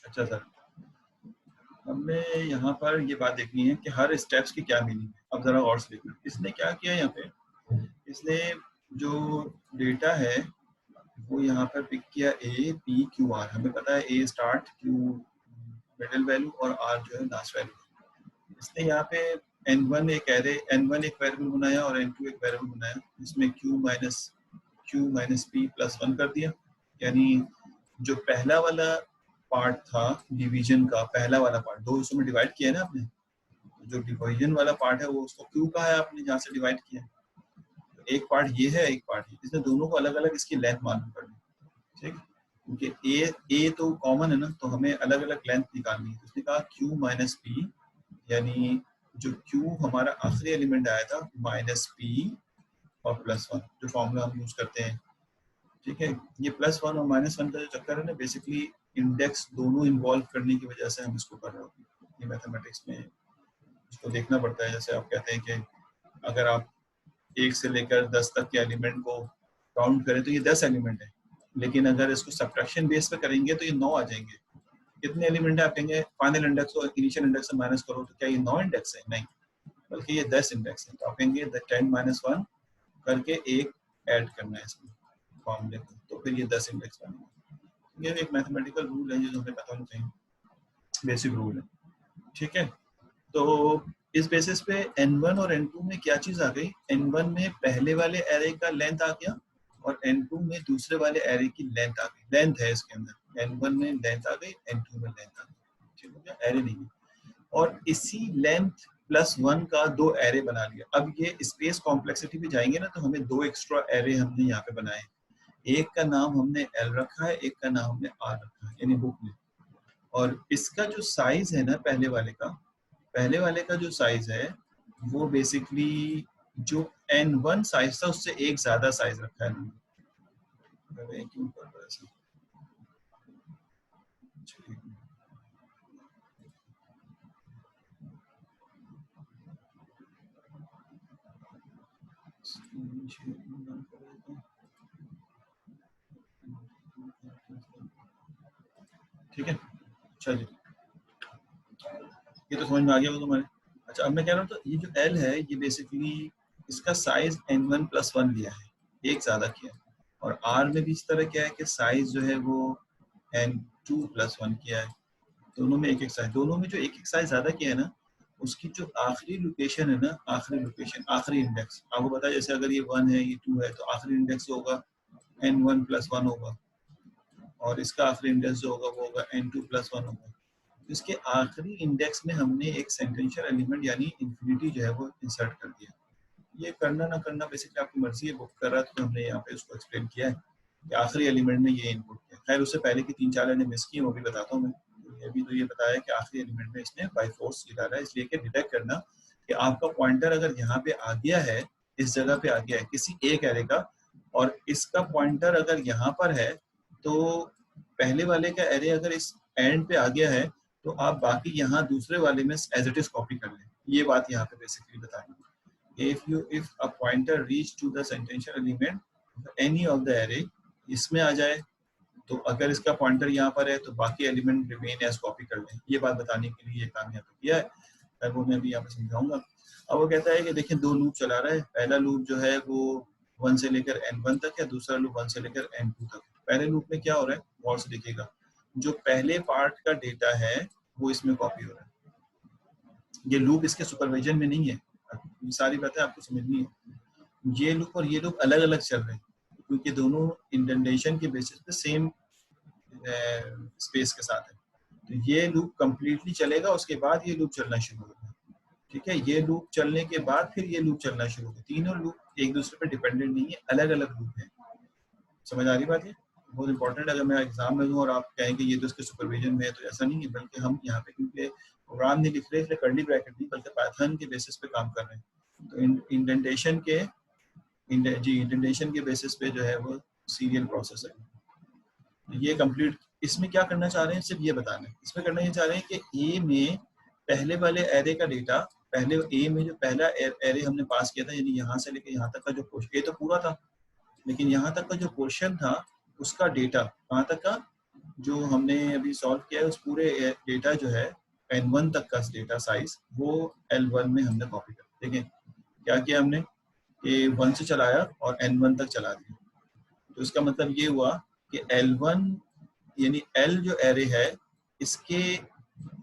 अच्छा सर, हमने यहाँ पर ये बात देखनी है कि हर स्टेप्स की क्या मीनिंग है। अब जरा गौर से देखना, इसने क्या किया यहाँ पे, इसने जो डेटा है वो यहाँ पर पिक किया ए पी क्यू आर। हमें पता है ए स्टार्ट, क्यू मिडिल वैल्यू और आर जो है लास्ट वैल्यू। इसने यहाँ पे n1 एक एरे, n1 एक वेरिएबल बनाया और n2 एक वेरिएबल बनाया, इसमें q माइनस p प्लस 1 कर दिया। यानी जो पहला वाला पार्ट था डिवीजन का, पहला वाला पार्ट दो हिस्सों में डिवाइड किया है ना आपने, जो डिवीजन वाला पार्ट है वो उसको q कहा है आपने, जहाँ से डिवाइड किया। तो एक पार्ट ये है, एक पार्ट ये, इसने दोनों को अलग अलग इसकी लेंथ मालूम करनी, ठीक, क्योंकि ए तो कॉमन है ना, तो हमें अलग अलग लेंथ निकालनी है। तो उसने कहा q माइनस पी, यानी जो q हमारा आखिरी एलिमेंट आया था माइनस p और प्लस 1, जो फॉर्मूला हम यूज करते हैं, ठीक है। ये प्लस 1 और माइनस 1 का जो चक्कर है ना, बेसिकली इंडेक्स दोनों इन्वॉल्व करने की वजह से हम इसको कर रहे होते हैं। ये मैथमेटिक्स में इसको देखना पड़ता है। जैसे आप कहते हैं कि अगर आप 1 से लेकर 10 तक के एलिमेंट को काउंट करें तो ये 10 एलिमेंट है, लेकिन अगर इसको सब्ट्रैक्शन बेस पे करेंगे तो ये 9 आ जाएंगे। कितने एलिमेंट है आप कहेंगे, फाइनल इंडेक्स और इनिशियल इंडेक्स से माइनस करो तो क्या ये 9 इंडेक्स है? नहीं, बल्कि ये 10 इंडेक्स है। तो आप कहेंगे 10 माइनस 1 करके एक ऐड करना है इसमें फॉर्मूले को, तो फिर ये 10 इंडेक्स बनेगा। ये एक मैथमेटिकल रूल है जो हमें पता होना चाहिए, बेसिक रूल है, ठीक है। तो इस बेसिस पे n1 और n2 में क्या चीज आ गई, n1 में पहले वाले एरे का लेंथ आ गया और n2 में दूसरे वाले एरे की लेंथ आ गई। लेंथ है इसके अंदर, n1 में लेंथ आ गई, n2 में लेंथ आ गई, ठीक हो गया, एरे नहीं है। और इसी लेंथ प्लस 1 का दो एरे बना लिया। अब ये स्पेस कॉम्प्लेक्सिटी पे जाएंगे ना, तो हमें दो एक्स्ट्रा एरे हमने यहाँ पे बनाए। एक का नाम हमने L रखा है, एक का नाम हमने R रखा है, यानी बुक में। और इसका जो साइज है ना पहले वाले का जो साइज है वो बेसिकली जो n1 साइज था उससे एक ज्यादा साइज रखा है। क्यों कर रहा है ऐसा? ठीक है, अच्छा जी, ये तो समझ में आ गया वो तुम्हारे। अच्छा, अब मैं कह रहा हूँ तो ये जो L है ये बेसिकली इसका साइज n1 प्लस 1 लिया है, एक ज्यादा किया है। और R में भी इस तरह क्या है कि साइज जो है वो n2 प्लस 1 किया है। दोनों में एक एक साइज, दोनों में जो एक एक साइज ज्यादा किया है ना, उसकी जो आखिरी लोकेशन है ना, आखिरी लोकेशन, आखिरी इंडेक्स आपको पता है। जैसे अगर ये 1 है ये 2 है तो आखिरी इंडेक्स जो होगा n1 प्लस 1 होगा, और इसका आखिरी इंडेक्स जो होगा वो होगा n2 प्लस 1 होगा। इसके आखिरी इंडेक्स में हमने एक सेंटेंशियल एलिमेंट यानी इंफिनिटी जो है वो इंसर्ट कर दिया। ये करना ना करना बेसिकली आपकी मर्जी है, बुक कर रहा है तो हमने यहाँ पे उसको एक्सप्लेन किया है कि आखिरी एलिमेंट में ये इनपुट किया। खैर उससे पहले की 3-4 मैंने मिस की, वो भी बताता हूँ मैं। अभी तो ये बताया कि आखिरी एलिमेंट में इसने बाय फोर्स ये डाला है, इसलिए कि डिटेक्ट करना कि आपका पॉइंटर अगर यहाँ पे आ गया है, इस जगह पे आ गया है किसी एक एरे का, और इसका पॉइंटर अगर यहाँ पर है, तो पहले वाले का एरे अगर इस एंड पे आ गया है तो आप बाकी यहाँ दूसरे वाले में एज इट इज कॉपी कर लें। ये बात यहाँ पे बेसिकली बतानी है। if a pointer reach to the sentential element any of the array, इसमें आ जाए तो अगर इसका पॉइंटर यहाँ पर है तो बाकी एलिमेंट रिमेन एज कॉपी कर लें। ये बात बताने के लिए ये काम यहाँ पे किया है, वो मैं भी यहाँ पे समझाऊंगा। अब वो कहता है कि देखिए दो लूप चला रहा है। पहला लूप जो है वो 1 से लेकर n1 तक है, दूसरा लूप 1 से लेकर n2 तक। पहले लूप में क्या हो रहा है गौर से देखिएगा, जो पहले पार्ट का डेटा है वो इसमें कॉपी हो रहा है। ये लूप इसके सुपरविजन में नहीं है, ये सारी बातें आपको समझनी है। ये लूप और ये लूप अलग अलग चल रहे हैं क्योंकि दोनों इंडेंटेशन के बेसिस पे सेम स्पेस के साथ है। तो ये लूप कंप्लीटली चलेगा, उसके बाद ये लूप चलना शुरू होगा, ठीक है। ये लूप चलने के बाद फिर ये लूप चलना शुरू होगा। तीनों लूप एक दूसरे पे डिपेंडेंट नहीं है, अलग अलग लूप है। समझ आ रही बात? ये बहुत इंपॉर्टेंट है। अगर मैं एग्जाम में दूँ और आप कहेंगे ये तो इसके सुपरविजन में है, तो ऐसा नहीं है, बल्कि हम यहाँ पे क्योंकि प्रोग्राम नहीं लिख रहे इसलिए कर्ली ब्रैकेट नहीं बल्कि पाइथन के बेसिस पे काम कर रहे हैं। तो इंडेंटेशन के बेसिस पे जो है वो सीरियल प्रोसेस है। ये कंप्लीट इसमें क्या करना चाह रहे हैं, सिर्फ ये बताना है। इसमें करना ये चाह रहे हैं कि ए में पहले वाले एरे का डेटा, पहले ए में जो पहला एरे हमने पास किया था, यानी यहाँ से लेकर यहाँ तक का जो पोर्शन, ए तो पूरा था लेकिन यहाँ तक का जो पोर्शन था उसका डेटा कहाँ तक का, जो हमने अभी सॉल्व किया है उस पूरे डेटा जो है n1 तक का डेटा साइज वो L1 में हमने कॉपी कर, देखें क्या किया हमने कि 1 से चलाया और n1 तक चला दिया। तो इसका मतलब ये हुआ कि L1 यानी L जो एरे है इसके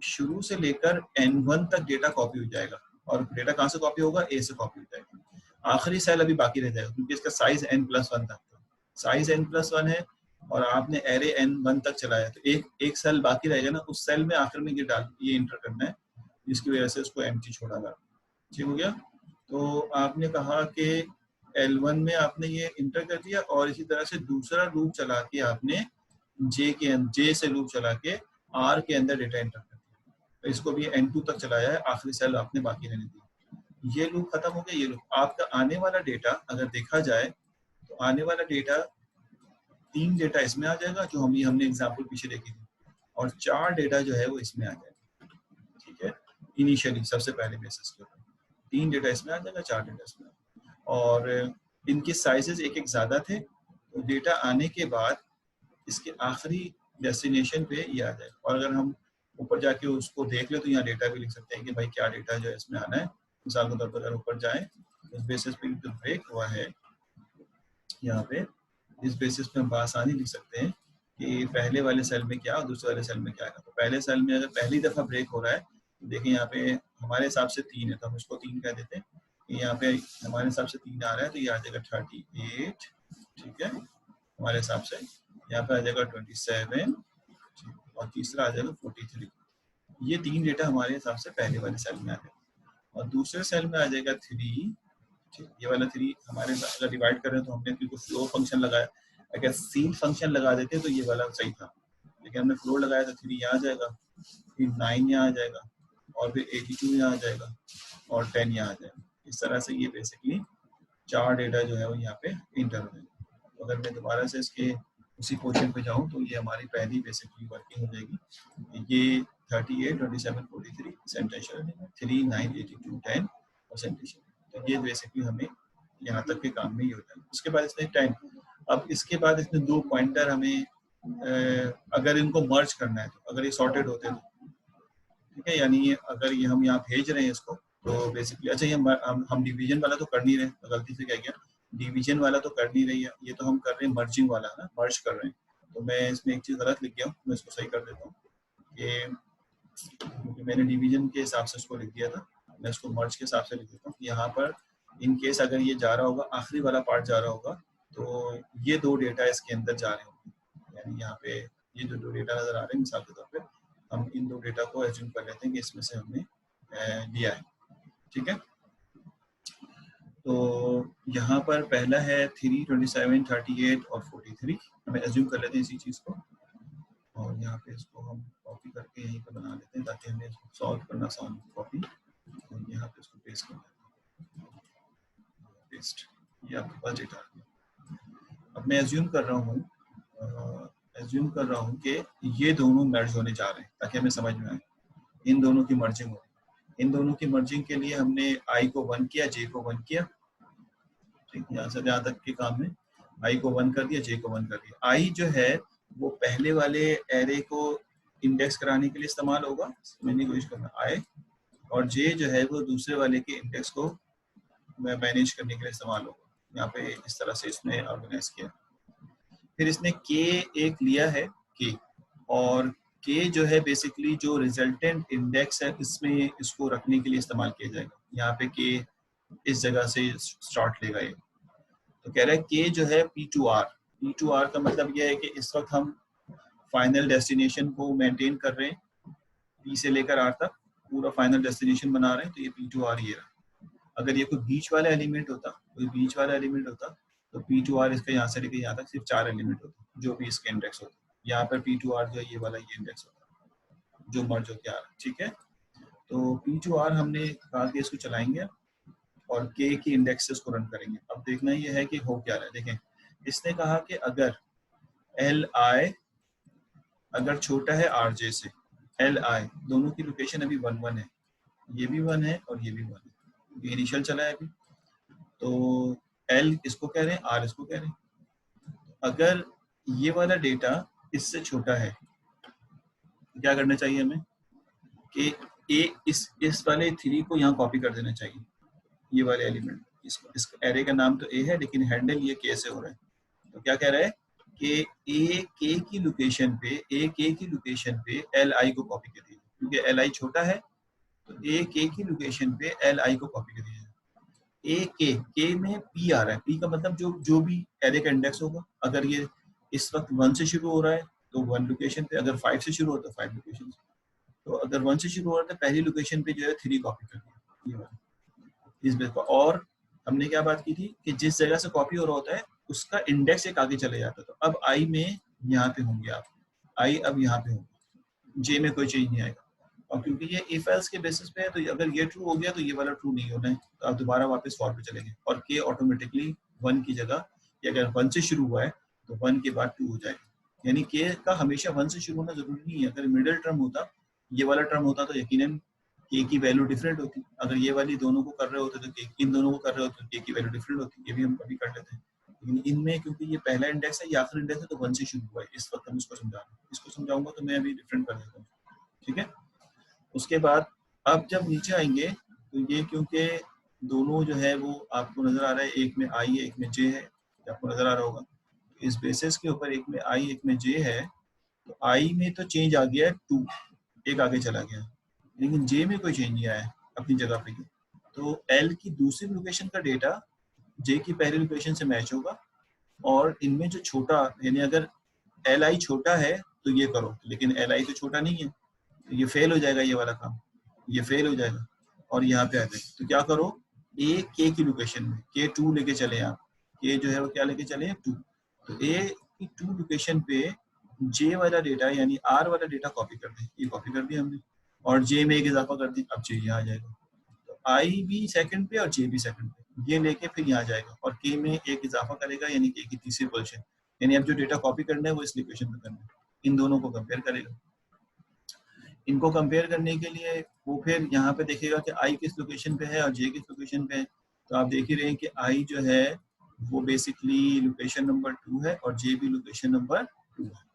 शुरू से लेकर n1 तक डेटा कॉपी हो जाएगा, और डेटा कहाँ से कॉपी होगा, A से कॉपी हो जाएगा। आखिरी सेल अभी बाकी रह जाएगा क्योंकि इसका साइज n+1 था, साइज n+1 है और आपने एरे n1 तक चलाया, तो एक सेल बाकी रहेगा ना, उस सेल में आखिर में ये इंटर करना है, जिसकी वजह से उसको एम्प्टी छोड़ा गया। ठीक हो गया। तो आपने कहा कि L1 में आपने ये इंटर कर दिया और इसी तरह से दूसरा लूप चला के आपने J से लूप चला के R के अंदर डेटा इंटर कर दिया, तो इसको भी N2 तक चलाया है, आखिरी सेल आपने बाकी रहने दी। ये लूप खत्म हो गया। ये लूप आपका आने वाला डेटा अगर देखा जाए तो आने वाला डेटा 3 डेटा इसमें आ जाएगा जो हमने एग्जाम्पल पीछे देखी थी, और 4 डेटा जो है वो इसमें आ जाएगा। ठीक है, इनिशियली सबसे पहले बेसिस के ऊपर 3 डेटा इसमें आ जाएगा, 4 डेटा इसमें आ जाएगा, और इनके साइजेस एक ज़्यादा थे, तो डेटा आने के बाद इसके आखिरी डेस्टिनेशन पे ये आ जाएगा। और अगर हम ऊपर जाके उसको देख ले तो यहाँ डेटा भी लिख सकते हैं कि भाई क्या डेटा जो है इसमें आना है। मिसाल के तौर पर अगर ऊपर जाए उस बेसिस पे जो ब्रेक हुआ है यहाँ पे, इस बेसिस पे हम आसानी लिख सकते हैं कि पहले वाले सेल में क्या और दूसरे वाले सेल में क्या है। तो पहले सेल में अगर पहली दफ़ा ब्रेक हो रहा है तो देखिए यहाँ पे हमारे हिसाब से 3 है, तो हम उसको 3 कह देते हैं। यहाँ पे हमारे हिसाब से 3 आ रहा है तो ये आ जाएगा 38। ठीक है, हमारे हिसाब से यहाँ पे आ जाएगा 27 और तीसरा आ जाएगा 43। ये 3 डेटा हमारे हिसाब से पहले वाले सेल में आ जाएगा, और दूसरे सेल में आ जाएगा 3। ये वाला 3 हमारे अगर डिवाइड करें तो हमने क्योंकि फ्लो फंक्शन लगाया, अगर सील फंक्शन लगा देते तो ये वाला सही था, लेकिन हमने फ्लो लगाया तो 3 यहाँ आ जाएगा, फिर 9 यहाँ आ जाएगा, और फिर 82 यहाँ आ जाएगा, और 10 यहाँ आ जाएगा। इस तरह से ये बेसिकली 4 डेटा जो है वो यहाँ पे इंटर हो जाएगा। तो अगर मैं दोबारा से इसके उसी क्वेश्चन पे जाऊँ तो ये हमारी पहली बेसिकली वर्किंग हो जाएगी। ये 38, 27, 43 सेंटेंशियल 3, 9, 82, 10 और सेंटेंशियल। तो ये बेसिकली हमें यहाँ तक के काम में ही होता है। उसके बाद इसमें 10, अब इसके बाद इसमें 2 पॉइंटर हमें अगर इनको मर्ज करना है तो, अगर ये सॉर्टेड होते हैं तो, ठीक है, यानी अगर ये हम यहाँ भेज रहे हैं इसको तो बेसिकली, अच्छा ये हम डिवीजन वाला तो कर नहीं रहे, गलती से क्या किया, डिवीजन वाला तो कर नहीं रही है, ये तो हम कर रहे हैं मर्जिंग वाला ना, मर्ज कर रहे हैं। तो मैं इसमें एक चीज़ गलत लिख गया हूँ, मैं इसको सही कर देता हूँ कि मैंने डिवीजन के हिसाब से इसको लिख दिया था, मैं इसको मर्ज के हिसाब से लिख देता हूँ। यहाँ पर इन केस अगर ये जा रहा होगा, आखिरी वाला पार्ट जा रहा होगा, तो ये 2 डेटा इसके अंदर जा रहे होंगे, यानी यहाँ पे ये जो 2 डेटा नजर आ रहे हैं मिसाल के तौर पे, हम इन 2 डेटा को एज्यूम कर लेते हैं कि इसमें से हमने लिया है। ठीक है, तो यहाँ पर पहला है 3, 27, 38 और 43, हमें एज्यूम कर लेते हैं इसी चीज़ को, और यहाँ पे इसको हम कॉपी करके यहीं पे बना लेते हैं ताकि हमें सॉल्व करना आसान हो। कॉपी और यहाँ पे इसको पेस्ट कर लेते हैं, पेस्ट, ये आपके पास डेटा। अब मैं एज्यूम कर रहा हूँ कि ये दोनों मर्ज होने जा रहे हैं ताकि हमें समझ में आए, इन दोनों की मर्जिंग हो। इन दोनों की मर्जिंग के लिए हमने I को 1 किया, J को 1 किया। ठीक, यहाँ से यहाँ तक के काम में I को 1 कर दिया, J को 1 कर दिया। I जो है वो पहले वाले एरे को इंडेक्स कराने के लिए इस्तेमाल होगा, समझने की कोशिश करना, I, और J जो है वो दूसरे वाले के इंडेक्स को मैनेज करने के लिए इस्तेमाल होगा। यहाँ पे इस तरह से इसने ऑर्गेनाइज किया। फिर इसने K एक लिया है, K, और K जो है बेसिकली जो रिजल्टेंट इंडेक्स है इसमें इसको रखने के लिए इस्तेमाल किया जाएगा। यहाँ पे K इस जगह से स्टार्ट लेगा ये, तो कह रहा है K जो है P2R, P2R का मतलब यह है कि इस वक्त हम फाइनल डेस्टिनेशन को मेंटेन कर रहे हैं, P से लेकर R तक पूरा फाइनल डेस्टिनेशन बना रहे हैं, तो ये P2R ये रहा। अगर ये कोई बीच वाला एलिमेंट होता, तो P2R इसका यहाँ से लेकर यहाँ तक सिर्फ 4 एलिमेंट होते, जो भी इसके इंडेक्स होते। यहाँ पर P2R जो है ये वाला ये इंडेक्स होता जो मर्ज होकर आ रहा है। ठीक है, तो P2R हमने कहा कि इसको चलाएंगे और K की इंडेक्स से इसको रन करेंगे। अब देखना ये है कि हो क्या रहा है। देखें, इसने कहा कि अगर Li अगर छोटा है RJ से, Li दोनों की लोकेशन अभी 1, 1 है, ये भी 1 है और ये भी 1 है, ये इनिशियल चला है अभी, तो L इसको कह रहे हैं, R इसको कह रहे हैं। अगर ये वाला डेटा इससे छोटा है, तो क्या करना चाहिए हमें कि ए इस वाले 3 को यहाँ कॉपी कर देना चाहिए, ये वाले एलिमेंट। इस एरे का नाम तो ए है लेकिन हैंडल ये के से हो रहा है। तो क्या कह रहा है कि ए के की लोकेशन पे एल आई को कॉपी करिए, क्योंकि एल आई छोटा है तो ए के की लोकेशन पे एल आई को कॉपी करिए। ए के में पी आ रहा है, पी का मतलब जो भी एरे का इंडेक्स होगा। अगर ये इस वक्त 1 से शुरू हो रहा है तो 1 लोकेशन पे, अगर 5 से शुरू हो तो 5 लोकेशन। तो अगर 1 से शुरू हो रहा है तो पहली लोकेशन पे जो है 3 कॉपी कर दिया, ये वाला इस बेस पर। और हमने क्या बात की थी कि जिस जगह से कॉपी हो रहा होता है उसका इंडेक्स एक आगे चले जाता है। तो अब आई में यहाँ पे होंगे आप, आई अब यहाँ पे होंगे, जे में कोई चेंज नहीं आएगा। और क्योंकि ये इफ एल्स के बेसिस पे है तो अगर ये ट्रू हो गया तो ये वाला ट्रू नहीं होना है, तो आप दोबारा वापस फॉर पे चलेंगे और के ऑटोमेटिकली 1 की जगह, या अगर 1 से शुरू हुआ है तो 1 के बाद 2 हो जाएगा। यानी के का हमेशा 1 से शुरू होना जरूरी नहीं है। अगर मिडिल टर्म होता, ये वाला टर्म होता, तो यकीनन के की वैल्यू डिफरेंट होती। अगर ये वाली दोनों को कर रहे होते तो के, इन दोनों को कर रहे होते तो के की वैल्यू डिफरेंट होती। ये भी हम कभी कर लेते हैं, लेकिन इनमें क्योंकि ये पहला इंडेक्स है, ये आखिरी इंडेक्स है, तो 1 से शुरू हुआ है। इस वक्त हम इसको समझा रहे हैं, इसको समझाऊंगा तो मैं अभी डिफरेंट कर देता हूँ, ठीक है। उसके बाद अब जब नीचे आएंगे तो ये क्योंकि दोनों जो है वो आपको नजर आ रहा है, एक में आई है एक में जे है, आपको नजर आ रहा होगा। इस बेसिस के ऊपर एक में आई एक में जे है, तो आई में तो चेंज आ गया है 2, एक आगे चला गया, लेकिन जे में कोई चेंज नहीं आया है अपनी जगह पे। तो एल की दूसरी लोकेशन का डेटा जे की पहली लोकेशन से मैच होगा, और इनमें जो छोटा, यानी अगर एल आई छोटा है तो ये करो, लेकिन एल आई तो छोटा नहीं है, तो ये फेल हो जाएगा, ये वाला काम ये फेल हो जाएगा। और यहाँ पे आ जाए तो क्या करो, ए के की लोकेशन में के 2 लेके चले आप, के जो है वो क्या लेके चले 2, तो ए की 2 लोकेशन पे जे वाला डेटा यानी आर वाला डेटा कॉपी कर दें, ये कॉपी कर दिया हमने, और जे में एक इजाफा कर दी, अब जे यहाँ आ जाएगा। तो आई भी सेकंड पे और जे भी सेकंड पे, ये लेके फिर यहाँ जाएगा और के में एक इजाफा करेगा, यानी के की तीसरी पोजीशन। यानी अब जो डेटा कॉपी करना है वो इस लोकेशन पे करना है। इन दोनों को कंपेयर करेगा। इनको कंपेयर करने के लिए वो फिर यहाँ पे देखेगा कि आई किस लोकेशन पे है और जे किस लोकेशन पे है। तो आप देख ही रहे हैं कि आई जो है वो बेसिकली लोकेशन नंबर 2 है और जे भी लोकेशन नंबर 2 है।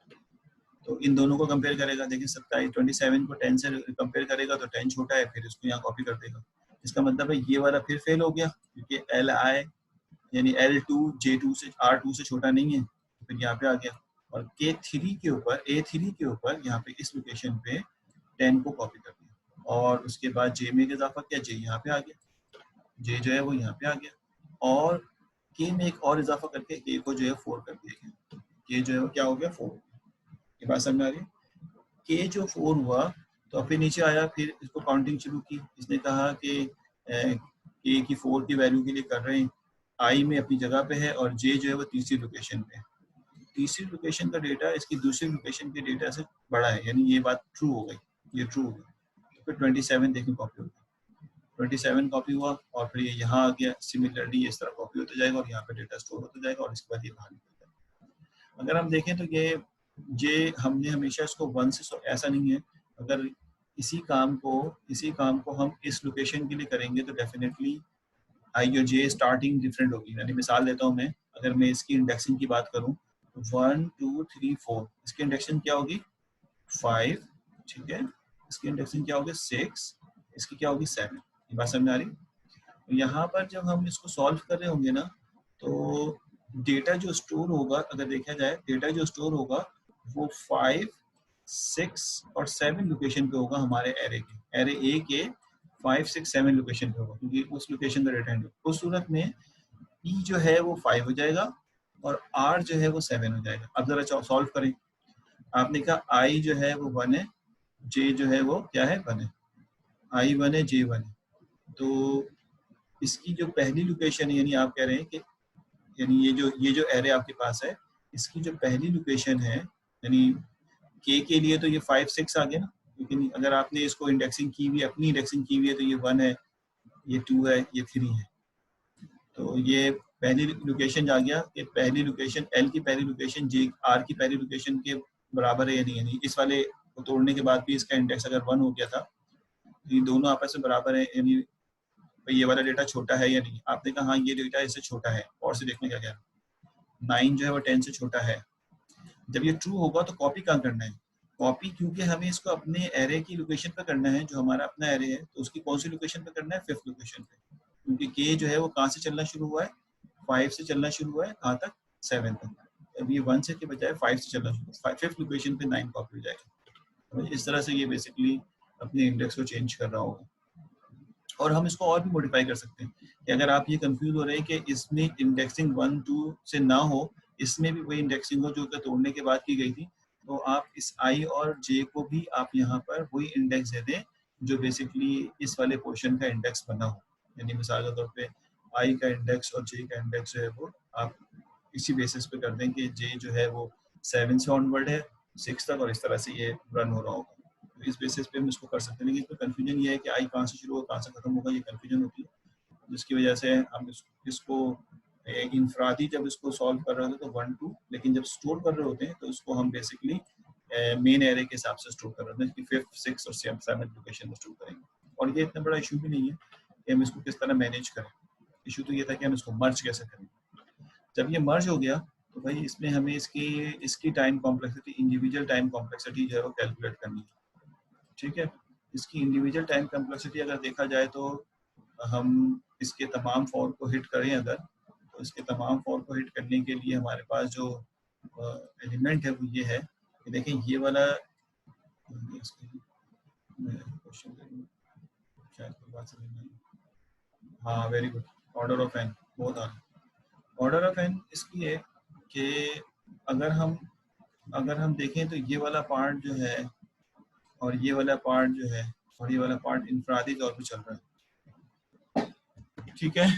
तो इन दोनों को कंपेयर करेगा। देखिए 27 को 10 से कंपेयर करेगा तो 10 छोटा है, फिर इसको यहाँ कॉपी कर देगा। इसका मतलब है ये वाला फिर फेल हो गया, क्योंकि एल आई यानी L2 J2 से R2 से छोटा नहीं है, तो फिर यहाँ पे आ गया। और K3 के ऊपर A3 के ऊपर यहाँ पे इस लोकेशन पे 10 को कॉपी कर दिया, और उसके बाद जे में इजाफा किया, जे यहाँ पे आ गया, जे जो है वो यहाँ पे आ गया, और के में एक और इजाफा करके के को जो है 4 कर दिया गया। के जो है वो क्या हो गया 4। ये बात समझ में आ रही है। के जो 4 हुआ तो फिर नीचे आया, फिर इसको काउंटिंग शुरू की। इसने कहा कि के की 4 की वैल्यू के लिए कर रहे हैं, आई में अपनी जगह पे है और जे जो है वो तीसरी लोकेशन पे है। तीसरी लोकेशन का डेटा इसकी दूसरी लोकेशन के डेटा से बड़ा है, यानी ये बात ट्रू हो गई, ये ट्रू हो गई। फिर 27 देखने कॉपी हो गया, 27 कॉपी हुआ और फिर ये यहाँ आ गया। सिमिलरली ये इस तरह कॉपी होता जाएगा और यहाँ पे डेटा स्टोर होता जाएगा और इसके बाद ये बाहर निकल जाएगा। अगर हम देखें तो ये हमने हमेशा इसको 1 से, ऐसा नहीं है। अगर इसी काम को हम इस लोकेशन के लिए करेंगे तो डेफिनेटली आई और जे स्टार्टिंग डिफरेंट होगी। यानी मिसाल देता हूँ मैं, अगर मैं इसकी इंडेक्सिंग की बात करूँ तो 1 2 3 4 इसकी इंडेक्सिंग क्या होगी 5, ठीक है। इसकी इंडेक्सिंग क्या होगी 6, इसकी क्या होगी 7। ये बात समझ में आ रही। तो यहाँ पर जब हम इसको सॉल्व कर रहे होंगे ना, तो डेटा जो स्टोर होगा, अगर देखा जाए डेटा जो स्टोर होगा वो 5 6 और 7 लोकेशन पे होगा हमारे एरे के, एरे ए के 5 6 7 लोकेशन पे होगा, क्योंकि उस लोकेशन का डेटा है। उस सूरत में ई जो है वो 5 हो जाएगा और आर जो है वो 7 हो जाएगा। अब जरा सॉल्व करें। आपने कहा आई जो है वो 1 है, जे जो है वो क्या है 1 है, आई 1 है जे 1 है। तो इसकी जो पहली लोकेशन है, यानी आप कह रहे हैं कि यानी ये जो एरे आपके पास है, इसकी जो पहली लोकेशन है, यानी के लिए तो ये 5 6 आ गया ना, लेकिन अगर आपने इसको इंडेक्सिंग की हुई, अपनी इंडेक्सिंग की हुई है, तो ये 1 है, ये 2 है, ये 3 है। तो ये पहली लोकेशन आ गया कि पहली लोकेशन एल की पहली लोकेशन जे आर की पहली लोकेशन के बराबर है या नहीं। यानी इस वाले को तोड़ने के बाद भी इसका इंडेक्स अगर 1 हो गया था, तो ये दोनों आपस में बराबर है, यानी ये वाला डेटा छोटा है या नहीं। आपने कहा हाँ ये डेटा इससे छोटा है, और से देखने का क्या 9 जो है वो 10 से छोटा है। जब ये ट्रू होगा तो कॉपी कहाँ करना है, कॉपी क्योंकि हमें इसको अपने एरे की लोकेशन पे करना है, जो हमारा अपना एरे है तो उसकी कौन सी लोकेशन पे करना है, 5th लोकेशन पे, क्योंकि के जो है वो कहाँ से चलना शुरू हुआ है, 5 से चलना शुरू हुआ है कहाँ तक, 7 तक। अब ये 1 से के बजाय 5 से चलना शुरू, 5th लोकेशन पे 9 कॉपी हो जाएगा। तो इस तरह से ये बेसिकली अपने इंडेक्स को चेंज कर रहा होगा। और हम इसको और भी मॉडिफाई कर सकते हैं कि अगर आप ये कंफ्यूज हो रहे हैं कि इसमें इंडेक्सिंग 1 2 से ना हो, इसमें भी वही इंडेक्सिंग हो जो कि तोड़ने के बाद की गई थी, तो आप इस आई और जे को भी आप यहाँ पर वही इंडेक्स दे दें जो बेसिकली इस वाले पोर्शन का इंडेक्स बना हो। यानी मिसाल के तौर पे आई का इंडेक्स और जे का इंडेक्स जो है वो आप इसी बेसिस पे कर दें कि जे जो है वो 7 से ऑनवर्ड है 6 तक, और इस तरह से ये रन हो रहा होगा। तो इस बेसिस पे हम इसको कर सकते हैं, लेकिन इसमें कंफ्यूजन ये है कि आई कहाँ से शुरू होगा कहाँ से खत्म होगा, ये कंफ्यूजन होती है, जिसकी वजह से हम इसको इंफरादी जब इसको सॉल्व कर रहे होते हैं तो 1 2, लेकिन जब स्टोर कर रहे होते हैं तो इसको हम बेसिकली मेन एरे के हिसाब से स्टोर कर रहे होते हैं कि 5th 6th और 7th लोकेशन में स्टोर करेंगे। और ये इतना बड़ा इशू भी नहीं है कि हम इसको किस तरह मैनेज करें, इशू तो ये था कि हम इसको मर्ज कैसे करें। जब ये मर्ज हो गया तो भाई इसमें हमें इसकी time complexity, individual time complexity जो है वो कैलकुलेट करनी है। ठीक है, इसकी इंडिविजुअल टाइम कॉम्प्लेक्सिटी अगर देखा जाए तो हम इसके तमाम फॉर को हिट करें अगर, तो इसके तमाम फॉर को हिट करने के लिए हमारे पास जो एलिमेंट है वो ये है कि देखें ये वाला क्वेश्चन शायद कोई बात समझ नहीं। हाँ very good, order of n बहुत आ ऑर्डर ऑफ एन इसलिए कि अगर हम देखें तो ये वाला पार्ट जो है और ये वाला पार्ट जो है और ये वाला पार्ट इंफरादी तौर पे चल रहा है। ठीक है,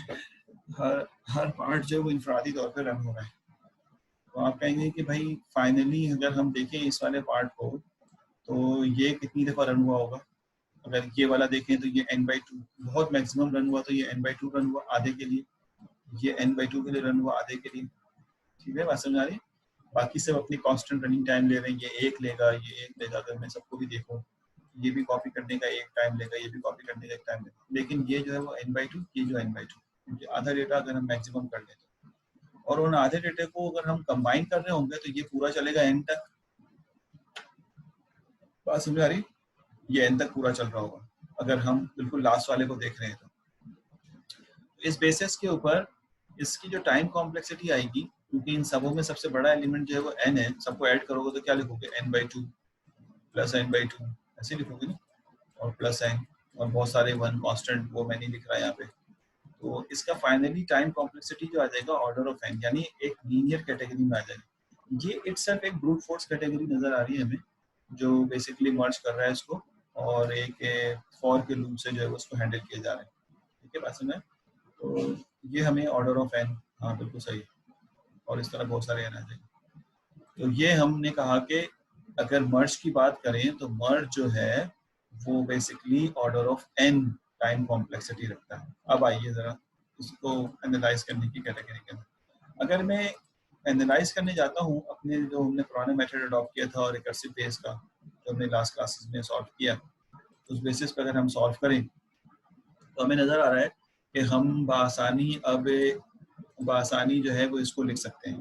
हर पार्ट जो है वो इंफरादी तौर पे रन हो रहा है। तो आप कहेंगे कि भाई फाइनली अगर हम देखें इस वाले पार्ट को तो ये कितनी दफ़ा रन हुआ होगा, अगर ये वाला देखें तो ये n/2 बहुत मैक्सिमम रन हुआ, तो ये n/2 रन हुआ आधे के लिए, ये n/2 के लिए रन हुआ आधे के लिए। ठीक है, बात समझ आ रही है? बाकी सब अपनी कांस्टेंट रनिंग टाइम ले रहे हैं, ये एक लेगा ये एक लेगा, अगर मैं सबको भी देखूँ ये भी कॉपी करने का एक टाइम लेगा, ये भी कॉपी करने का एक टाइम लेगा, लेकिन ये जो है वो n/2, ये जो n/2, क्योंकि आधा डेटा अगर हम मैक्सिमम कर लें तो, और उन आधे डेटे को अगर हम कंबाइन कर रहे होंगे तो ये पूरा चलेगा n तक। बात समझ आ रही, ये n तक पूरा चल रहा होगा अगर हम बिल्कुल लास्ट वाले को देख रहे हैं तो। इस बेसिस के ऊपर इसकी जो टाइम कॉम्प्लेक्सिटी आएगी, क्योंकि इन सबों में सबसे बड़ा एलिमेंट जो है वो n है, सबको ऐड करोगे तो क्या लिखोगे, n/2 प्लस n/2 ऐसे लिखोगे ना, और प्लस n और बहुत सारे वन कांस्टेंट वो मैं नहीं लिख रहा यहाँ पे। तो इसका फाइनली टाइम कॉम्प्लेक्सिटी जो आ जाएगा ऑर्डर ऑफ n, यानी एक लीनियर कैटेगरी में आ जाएगा। ये इटसेल्फ एक ब्रूट फोर्स कैटेगरी नजर आ रही है हमें, जो बेसिकली मर्ज कर रहा है इसको और एक फॉर के लूप से जो है उसको हैंडल किया जा रहा है। ठीक है, बात समझ? तो ये हमें ऑर्डर ऑफ n, हाँ बिल्कुल सही, और इस तरह बहुत सारे n आ जाएंगे। तो ये हमने कहा कि अगर मर्ज की बात करें तो मर्ज जो है वो basically order of n time complexity रखता है। अब आइए जरा इसको एनालाइज करने की कैटेगरी के अंदर। अगर मैं एनालाइज करने जाता हूँ अपने जो हमने पुराने मेथड अडॉप्ट किया था और रिकर्सिव बेस का जो हमने लास्ट क्लासेस में सॉल्व किया, तो उस बेसिस पर अगर हम सॉल्व करें तो हमें नज़र आ रहा है कि हम बासानी जो है वो इसको लिख सकते हैं।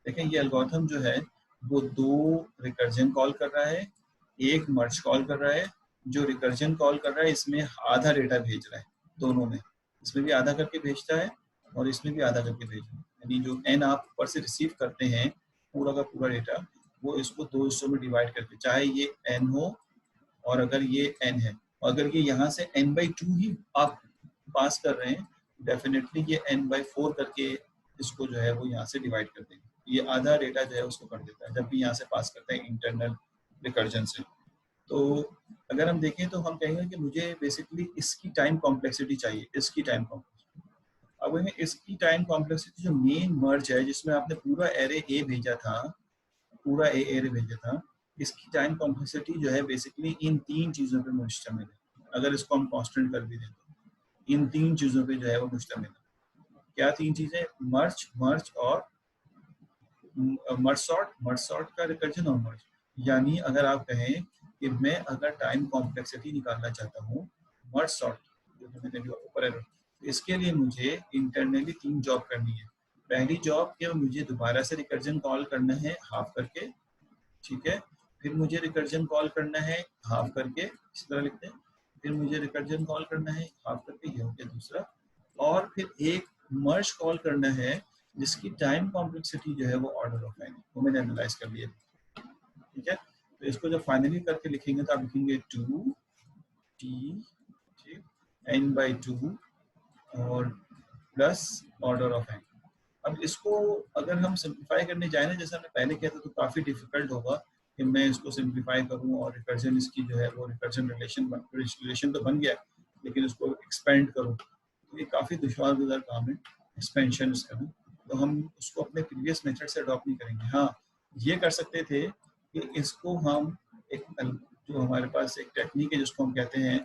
देखें ये एल्गोरिथम जो है वो 2 रिकर्जन कॉल कर रहा है, एक मर्ज कॉल कर रहा है। जो रिकर्जन कॉल कर रहा है इसमें आधा डेटा भेज रहा है, दोनों में, इसमें भी आधा करके भेजता है और इसमें भी आधा करके भेज रहा है, यानी जो n आप ऊपर से रिसीव करते हैं पूरा का पूरा डेटा, वो इसको 2 हिस्सों में डिवाइड करके, चाहे ये n हो और अगर ये n है, अगर ये यहाँ से n/2 ही आप पास कर रहे हैं, डेफिनेटली ये n/4 करके इसको जो है वो यहाँ से डिवाइड कर देंगे, ये आधा डेटा जो है उसको कर देता है जब भी यहाँ से पास करते हैं इंटरनल रिकर्जन से। तो अगर हम देखें तो हम कहेंगे कि मुझे बेसिकली इसकी टाइम कॉम्प्लेक्सिटी चाहिए, इसकी टाइम कॉम्प्लेक्सिटी। अब हमें इसकी टाइम कॉम्प्लेक्सिटी जो मेन मर्ज है जिसमें आपने पूरा एरे ए भेजा था, पूरा एरे भेजा था, इसकी टाइम कॉम्प्लेक्सिटी जो है बेसिकली इन 3 चीज़ों पे मुश्तमिल है। अगर इसको हम कांस्टेंट कर भी दें तो इन 3 चीज़ों पे जो है वो मुश्तमिल है। क्या 3 चीज़ें? मर्ज, मर्ज और मर्ज सॉर्ट का रिकर्जन और मर्ज। यानी अगर आप कहें कि मैं अगर टाइम कॉम्प्लेक्सिटी निकालना चाहता हूँ मर्ज सॉर्ट, जो मैंने जो ऊपर है, इसके लिए मुझे इंटरनली 3 जॉब करनी है। पहली जॉब कि मुझे दोबारा से रिकर्जन कॉल करना है हाफ करके, ठीक है। फिर मुझे रिकर्जन कॉल करना है हाफ करके, इस तरह लिखते हैं। फिर मुझे रिकर्जन कॉल करना है हाफ करके, ये हो गया दूसरा। और फिर एक मर्ज कॉल करना है जिसकी टाइम कॉम्प्लेक्सिटी जो है वो ऑर्डर ऑफ एन, वो मैंने एनालाइज कर लिया। ठीक है, तो इसको जब फाइनली करके लिखेंगे तो आप लिखेंगे 2t n/2 और प्लस ऑर्डर ऑफ एन। अब इसको अगर हम सिंप्लीफाई करने जाए ना, जैसे हमने पहले किया था, तो काफ़ी डिफिकल्ट होगा कि मैं इसको सिंप्लीफाई करूं और रिकर्जन इसकी जो है वो रिकर्जन रिलेशन तो बन गया, लेकिन उसको एक्सपेंड करूं तो ये काफ़ी दुश्वार गुजार काम है, एक्सपेंशन इसका। तो हम उसको अपने प्रीवियस मेथड से अडॉप्ट नहीं करेंगे। हाँ, ये कर सकते थे कि इसको हम एक, जो हमारे पास एक टेक्निक है जिसको हम कहते हैं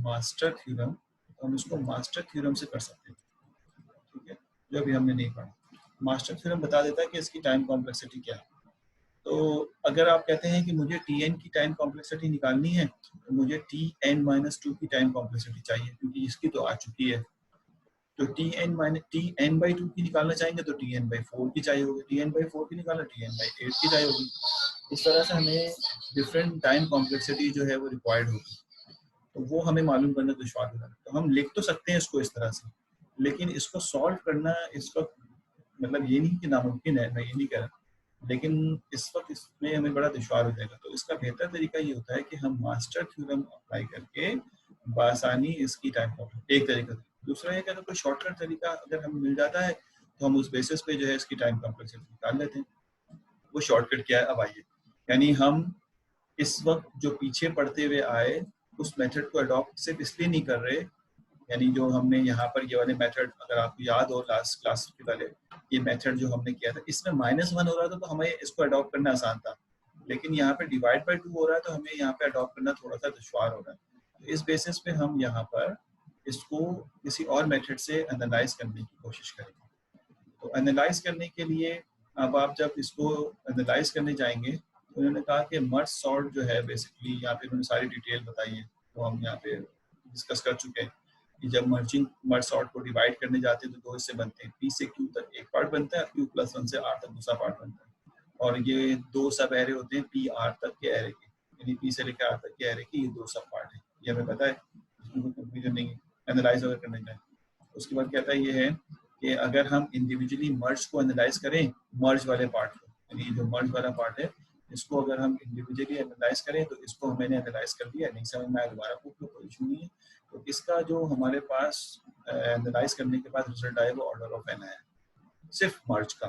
मास्टर थ्योरम, तो हम इसको मास्टर थ्योरम से कर सकते हैं। ठीक है, जो अभी हमने नहीं पढ़ा। मास्टर थ्योरम बता देता है कि इसकी टाइम कॉम्प्लेक्सिटी क्या है। तो अगर आप कहते हैं कि मुझे Tn की टाइम कॉम्प्लेक्सिटी निकालनी है, तो मुझे Tn-2 की टाइम कॉम्प्लेक्सिटी चाहिए, क्योंकि इसकी तो आ चुकी है। तो Tn/2 की निकालना चाहेंगे तो Tn/4 की चाहिए होगी, Tn/4 की निकालना Tn/8 की चाहिए होगी। इस तरह से हमें डिफरेंट टाइम कॉम्प्लेक्सिटी जो है वो रिक्वायर्ड होगी, तो वो हमें मालूम करना दुश्वार होगा। तो हम लिख तो सकते हैं इसको इस तरह से, लेकिन इसको सॉल्व करना इस वक्त, मतलब ये नहीं कि नामुमकिन है, मैं ये नहीं कह रहा, लेकिन इस वक्त इसमें हमें बड़ा दुश्वार हो जाएगा। तो इसका बेहतर तरीका ये होता है कि हम मास्टर थ्योरम अप्लाई करके बासानी इसकी टाइम कॉम्प्लेक्सिटी, एक तरीका। दूसरा ये कि अगर कोई शॉर्टकट तरीका अगर हमें मिल जाता है तो हम उस बेसिस पे जो है इसकी टाइम कॉम्प्लेक्सिटी निकाल लेते हैं। वो शॉर्टकट क्या है, अब आइए। यानी हम इस वक्त जो पीछे पढ़ते हुए आए उस मेथड को अडॉप्ट सिर्फ इसलिए नहीं कर रहे, यानी जो हमने यहाँ पर ये वाले मेथड, अगर आपको याद हो लास्ट क्लास के पहले ये मेथड जो हमने किया था, इसमें -1 हो रहा था तो हमें इसको अडॉप्ट करना आसान था, लेकिन यहाँ पे डिवाइड बाय 2 हो रहा है तो हमें यहाँ पे अडॉप्ट करना थोड़ा सा दुश्वार हो रहा है। तो इस बेसिस पे हम यहाँ पर इसको किसी और मेथड से एनालाइज करने की कोशिश करेंगे। तो एनालाइज करने के लिए अब आप जब इसको एनालाइज करने जाएंगे तो उन्होंने कहा कि मर्ज सॉर्ट जो है बेसिकली, यहाँ पे उन्होंने सारी डिटेल बताई है, तो हम यहाँ पे डिस्कस कर चुके हैं कि जब मर्ज सॉर्ट को डिवाइड करने जाते हैं तो 2 हिस्से बनते हैं, P से Q तक एक पार्ट बनता है, Q+1 से R तक दूसरा पार्ट बनता है, और ये 2 सब एरे होते हैं PR तक के एरे के, यानी P से लेकर R तक के एरे के ये 2 सब पार्ट है। ये हमें पता है, इसमें कोई कंफ्यूजन नहीं है एनालाइज अगर करने जाए। उसके बाद कहता है ये है कि अगर हम इंडिविजुअली मर्ज को एनालाइज करें, मर्ज वाले पार्ट को, यानी जो मर्ज वाला पार्ट है इसको अगर हम इंडिविजुअली एनालाइज करें, तो इसको मैंने एनालाइज कर दिया, नहीं समझ में आया दोबारा पूछ लो, कोई इशू नहीं है। तो इसका जो हमारे पास एनालाइज करने के बाद रिजल्ट आया वो ऑर्डर ऑफ एन आया, सिर्फ मर्ज का।